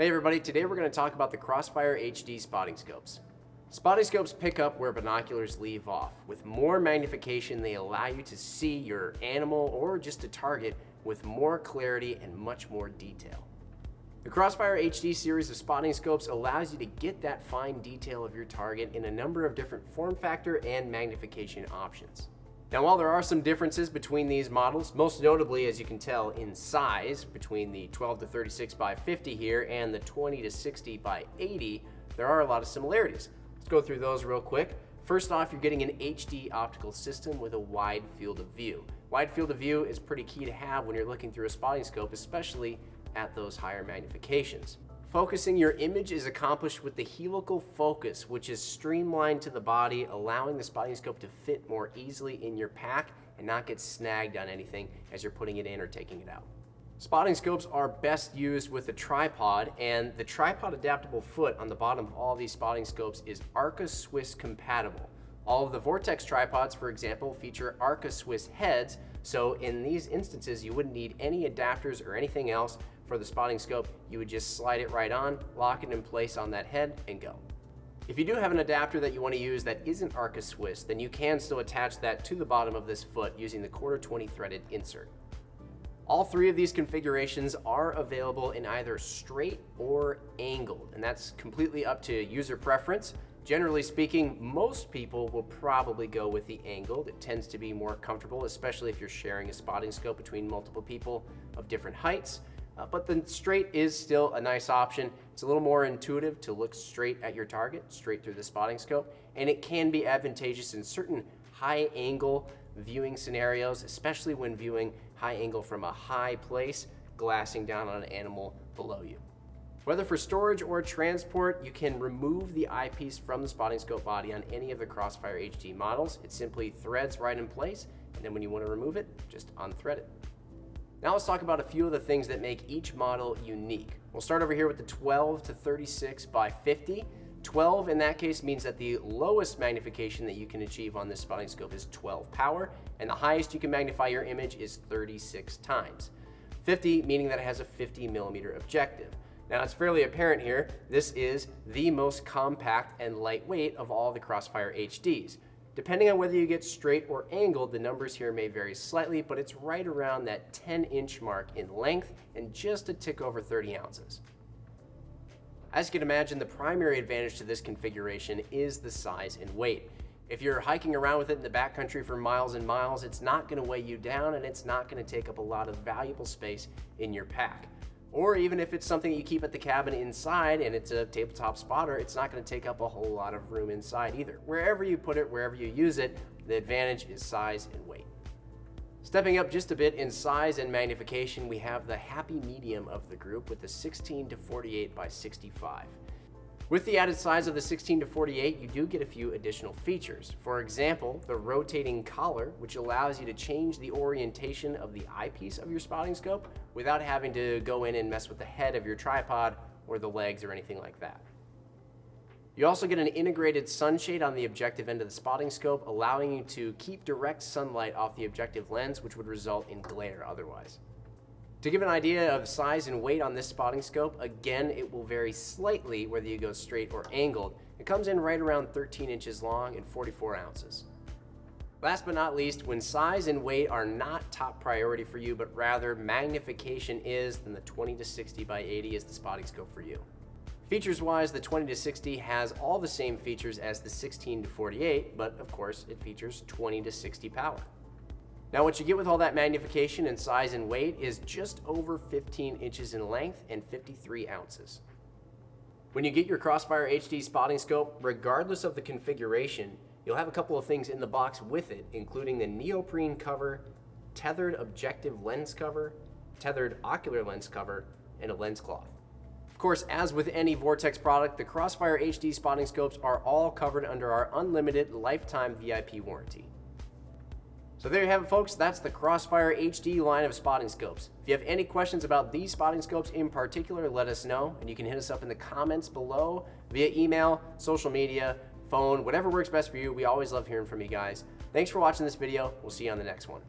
Hey everybody, today we're going to talk about the Crossfire HD Spotting Scopes. Spotting scopes pick up where binoculars leave off. With more magnification, they allow you to see your animal or just a target with more clarity and much more detail. The Crossfire HD series of spotting scopes allows you to get that fine detail of your target in a number of different form factor and magnification options. Now, while there are some differences between these models, most notably, as you can tell, in size between the 12 to 36 by 50 here and the 20 to 60 by 80, there are a lot of similarities. Let's go through those real quick. First off, you're getting an HD optical system with a wide field of view. Wide field of view is pretty key to have when you're looking through a spotting scope, especially at those higher magnifications. Focusing your image is accomplished with the helical focus, which is streamlined to the body, allowing the spotting scope to fit more easily in your pack and not get snagged on anything as you're putting it in or taking it out. Spotting scopes are best used with a tripod, and the tripod adaptable foot on the bottom of all these spotting scopes is Arca Swiss compatible. All of the Vortex tripods, for example, feature Arca Swiss heads, so in these instances you wouldn't need any adapters or anything else for the spotting scope. You would just slide it right on, lock it in place on that head, and go. If you do have an adapter that you want to use that isn't Arca Swiss, then you can still attach that to the bottom of this foot using the 1/4 threaded insert. All three of these configurations are available in either straight or angled, and that's completely up to user preference. Generally speaking, most people will probably go with the angled. It tends to be more comfortable, especially if you're sharing a spotting scope between multiple people of different heights. But the straight is still a nice option. It's a little more intuitive to look straight at your target, straight through the spotting scope, and it can be advantageous in certain high angle viewing scenarios, especially when viewing high angle from a high place, glassing down on an animal below you. Whether for storage or transport, you can remove the eyepiece from the spotting scope body on any of the Crossfire HD models. It simply threads right in place, and then when you want to remove it, just unthread it. Now let's talk about a few of the things that make each model unique. We'll start over here with the 12 to 36 by 50. 12 in that case means that the lowest magnification that you can achieve on this spotting scope is 12 power, and the highest you can magnify your image is 36 times. 50 meaning that it has a 50mm objective. Now it's fairly apparent here, this is the most compact and lightweight of all the Crossfire HDs. Depending on whether you get straight or angled, the numbers here may vary slightly, but it's right around that 10-inch mark in length and just a tick over 30 ounces. As you can imagine, the primary advantage to this configuration is the size and weight. If you're hiking around with it in the backcountry for miles and miles, it's not going to weigh you down and it's not going to take up a lot of valuable space in your pack. Or even if it's something you keep at the cabin inside and it's a tabletop spotter, it's not going to take up a whole lot of room inside either. Wherever you put it, wherever you use it, the advantage is size and weight. Stepping up just a bit in size and magnification, we have the happy medium of the group with the 16 to 48 by 65. With the added size of the 16 to 48, you do get a few additional features. For example, the rotating collar, which allows you to change the orientation of the eyepiece of your spotting scope without having to go in and mess with the head of your tripod or the legs or anything like that. You also get an integrated sunshade on the objective end of the spotting scope, allowing you to keep direct sunlight off the objective lens, which would result in glare otherwise. To give an idea of size and weight on this spotting scope, again, it will vary slightly whether you go straight or angled. It comes in right around 13 inches long and 44 ounces. Last but not least, when size and weight are not top priority for you, but rather magnification is, then the 20 to 60 by 80 is the spotting scope for you. Features-wise, the 20 to 60 has all the same features as the 16 to 48, but of course it features 20 to 60 power. Now what you get with all that magnification and size and weight is just over 15 inches in length and 53 ounces. When you get your Crossfire HD spotting scope, regardless of the configuration, you'll have a couple of things in the box with it, including the neoprene cover, tethered objective lens cover, tethered ocular lens cover, and a lens cloth. Of course, as with any Vortex product, the Crossfire HD spotting scopes are all covered under our unlimited lifetime VIP warranty. So there you have it, folks. That's the Crossfire HD line of spotting scopes. If you have any questions about these spotting scopes in particular, let us know, and you can hit us up in the comments below via email, social media, phone, whatever works best for you. We always love hearing from you guys. Thanks for watching this video. We'll see you on the next one.